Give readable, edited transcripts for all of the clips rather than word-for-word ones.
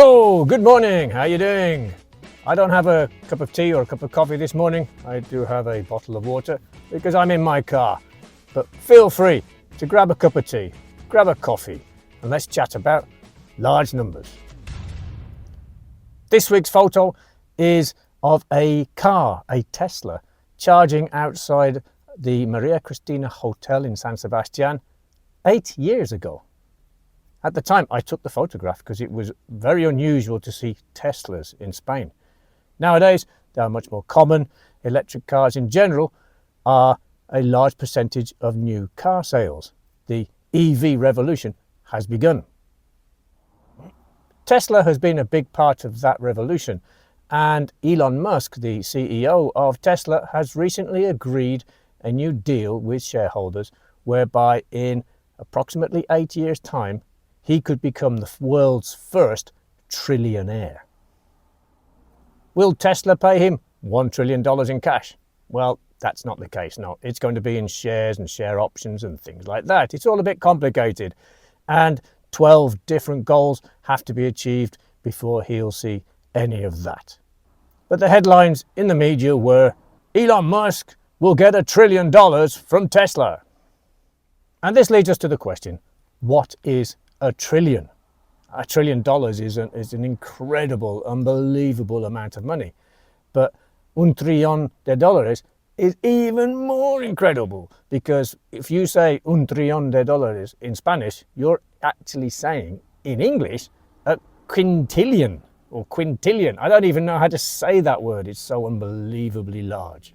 Oh, good morning. How you doing? I don't have a cup of tea or a cup of coffee this morning. I do have a bottle of water because I'm in my car. But feel free to grab a cup of tea, grab a coffee, and let's chat about large numbers. This week's photo is of a car, a Tesla, charging outside the Maria Cristina Hotel in San Sebastian 8 years ago. At the time, I took the photograph because it was very unusual to see Teslas in Spain. Nowadays, they are much more common. Electric cars in general are a large percentage of new car sales. The EV revolution has begun. Tesla has been a big part of that revolution, and Elon Musk, the CEO of Tesla, has recently agreed a new deal with shareholders whereby in approximately 8 years' time, he could become the world's first trillionaire. Will Tesla pay him $1 trillion in cash? Well, that's not the case, no. It's going to be in shares and share options and things like that. It's all a bit complicated. And 12 different goals have to be achieved before he'll see any of that. But the headlines in the media were, Elon Musk will get $1 trillion from Tesla. And this leads us to the question, what is $1 trillion? $1 trillion is an incredible, unbelievable amount of money. But $1 trillón de dólares is even more incredible, because if you say $1 trillón de dólares in Spanish, you're actually saying in English a quintillion or quintillion. I don't even know how to say that word. It's so unbelievably large.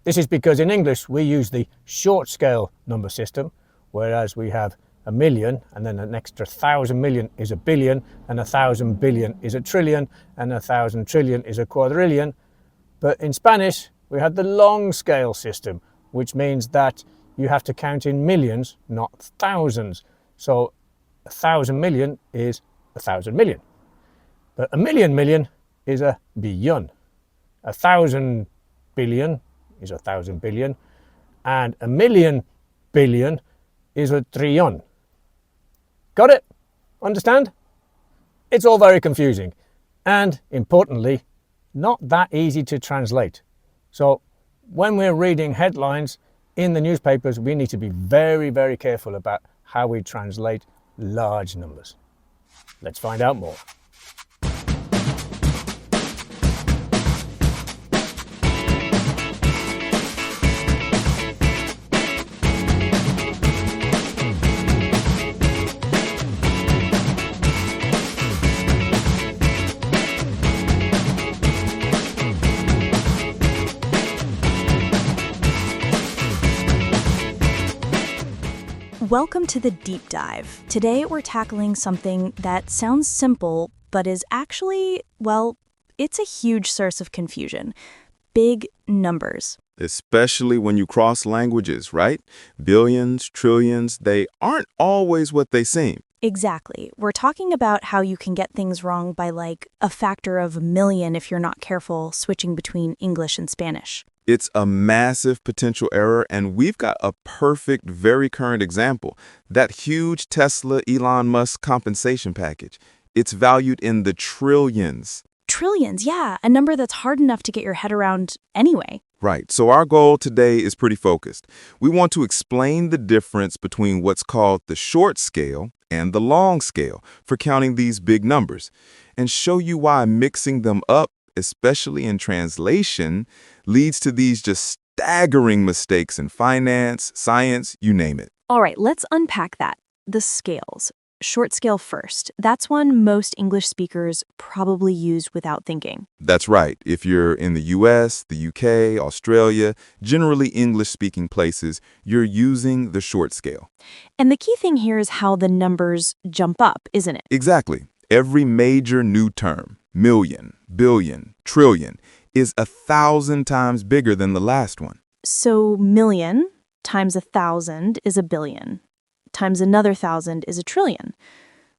This is because in English we use the short scale number system, whereas we have a million, and then an extra 1,000 million is a billion, and 1,000 billion is a trillion, and 1,000 trillion is a quadrillion. But in Spanish, we have the long scale system, which means that you have to count in millions, not thousands. So 1,000 million is 1,000 million. But a million is a billón. 1,000 billion is 1,000 billion, and a million billion is a trillón. Got it? Understand? It's all very confusing and, importantly, not that easy to translate. So when we're reading headlines in the newspapers, we need to be very, very careful about how we translate large numbers. Let's find out more. Welcome to the Deep Dive. Today we're tackling something that sounds simple, but is actually, well, it's a huge source of confusion. Big numbers. Especially when you cross languages, right? Billions, trillions, they aren't always what they seem. Exactly. We're talking about how you can get things wrong by like a factor of a million if you're not careful switching between English and Spanish. It's a massive potential error, and we've got a perfect, very current example. That huge Tesla Elon Musk compensation package. It's valued in the trillions. Trillions, yeah, a number that's hard enough to get your head around anyway. Right, so our goal today is pretty focused. We want to explain the difference between what's called the short scale and the long scale for counting these big numbers, and show you why mixing them up, especially in translation, leads to these just staggering mistakes in finance, science, you name it. All right, let's unpack that. The scales. Short scale first. That's one most English speakers probably use without thinking. That's right. If you're in the US, the UK, Australia, generally English-speaking places, you're using the short scale. And the key thing here is how the numbers jump up, isn't it? Exactly. Every major new term, million, billion, trillion, is 1,000 times bigger than the last one. So million times 1,000 is a billion, times another 1,000 is a trillion.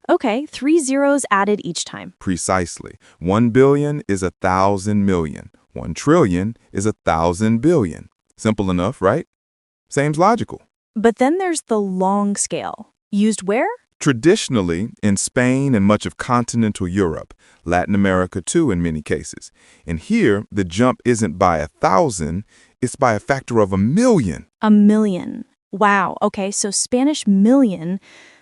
Okay, 3 zeros added each time. Precisely. 1 billion is 1,000 million. 1 trillion is 1,000 billion. Simple enough, right? Seems logical. But then there's the long scale. Used where? Traditionally, in Spain and much of continental Europe, Latin America too in many cases. And here, the jump isn't by 1,000, it's by a factor of 1,000,000. A million. Wow. Okay, so Spanish million,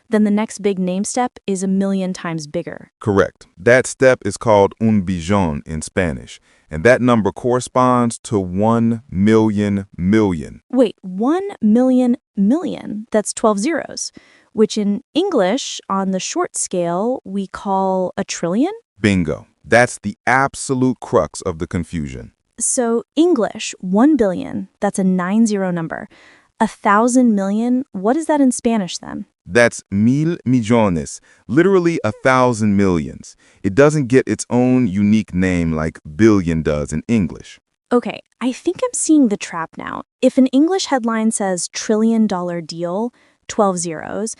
then the next big name step is 1,000,000 times bigger. Correct. That step is called un billón in Spanish, and that number corresponds to 1,000,000 million. Wait, 1,000,000 million? That's 12 zeros, which in English, on the short scale, we call a trillion? Bingo. That's the absolute crux of the confusion. So English, 1 billion, that's a 9-0 number. 1,000 million, what is that in Spanish then? That's 1,000,000,000, literally 1,000 millions. It doesn't get its own unique name like billion does in English. Okay, I think I'm seeing the trap now. If an English headline says trillion-dollar deal, 12 zeros,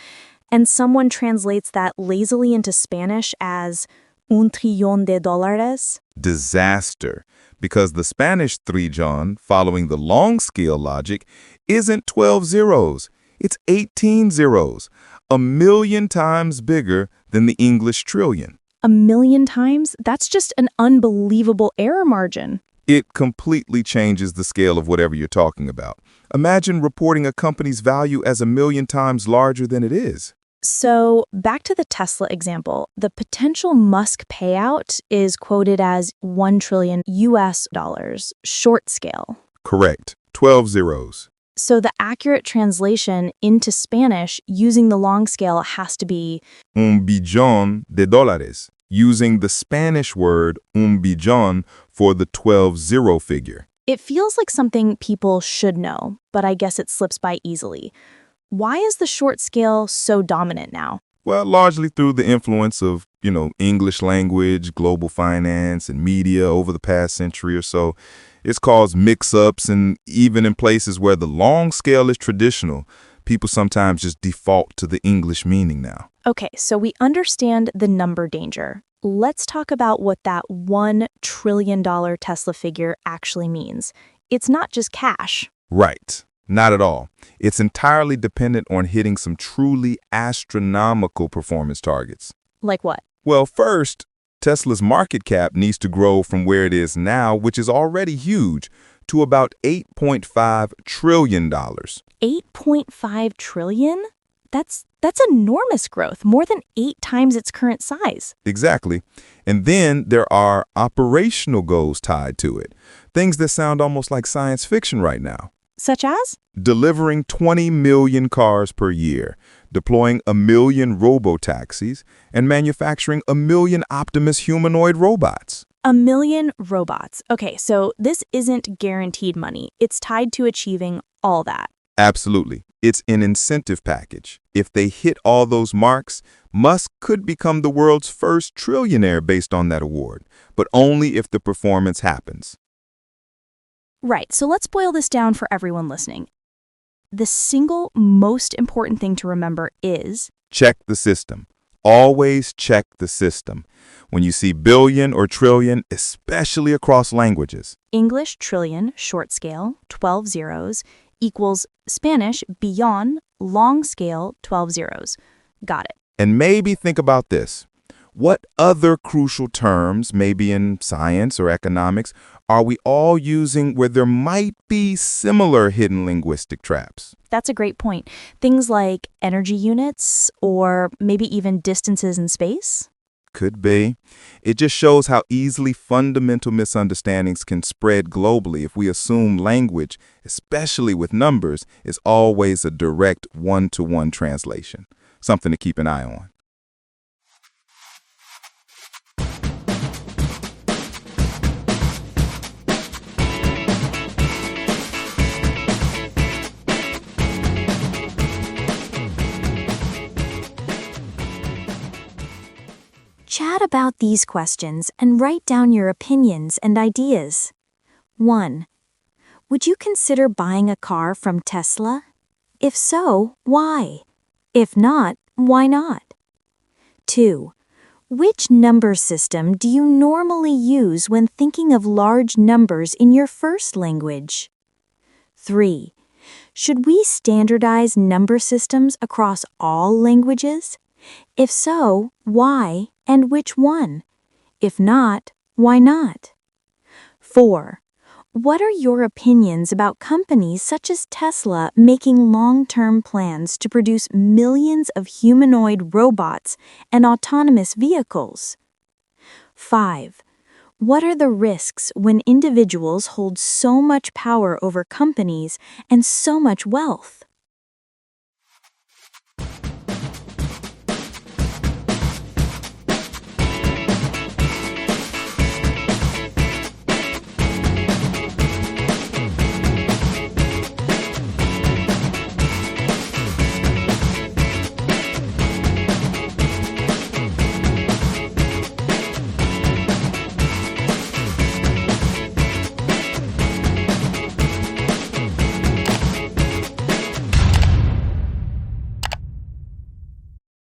and someone translates that lazily into Spanish as un trillón de dólares, Disaster. Because the Spanish trillón, following the long scale logic, isn't 12 zeros. It's 18 zeros, 1,000,000 times bigger than the English trillion. 1,000,000 times? That's just an unbelievable error margin. It completely changes the scale of whatever you're talking about. Imagine reporting a company's value as 1,000,000 times larger than it is. So back to the Tesla example, the potential Musk payout is quoted as $1 trillion US dollars, short scale. Correct. 12 zeros. So the accurate translation into Spanish using the long scale has to be Un billón de dólares, using the Spanish word un billón for the 12-zero figure. It feels like something people should know, but I guess it slips by easily. Why is the short scale so dominant now? Well, largely through the influence of, English language, global finance, and media over the past century or so. It's caused mix-ups, and even in places where the long scale is traditional, people sometimes just default to the English meaning now. Okay, so we understand the number danger. Let's talk about what that $1 trillion Tesla figure actually means. It's not just cash. Right. Not at all. It's entirely dependent on hitting some truly astronomical performance targets. Like what? Well, first, Tesla's market cap needs to grow from where it is now, which is already huge, to about $8.5 trillion. 8.5 trillion? That's enormous growth, more than 8 times its current size. Exactly. And then there are operational goals tied to it, things that sound almost like science fiction right now. Such as? Delivering 20 million cars per year, deploying 1 million robo-taxis, and manufacturing 1 million Optimus humanoid robots. 1 million robots. Okay, so this isn't guaranteed money. It's tied to achieving all that. Absolutely. It's an incentive package. If they hit all those marks, Musk could become the world's first trillionaire based on that award, but only if the performance happens. Right, so let's boil this down for everyone listening. The single most important thing to remember is check the system. Always check the system. When you see billion or trillion, especially across languages. English trillion, short scale, 12 zeros, equals Spanish billón, long scale, 12 zeros. Got it. And maybe think about this. What other crucial terms, maybe in science or economics, are we all using where there might be similar hidden linguistic traps? That's a great point. Things like energy units or maybe even distances in space? Could be. It just shows how easily fundamental misunderstandings can spread globally if we assume language, especially with numbers, is always a direct one-to-one translation. Something to keep an eye on. Chat about these questions and write down your opinions and ideas. 1. Would you consider buying a car from Tesla? If so, why? If not, why not? 2. Which number system do you normally use when thinking of large numbers in your first language? 3. Should we standardize number systems across all languages? If so, why and which one? If not, why not? 4. What are your opinions about companies such as Tesla making long-term plans to produce millions of humanoid robots and autonomous vehicles? 5. What are the risks when individuals hold so much power over companies and so much wealth?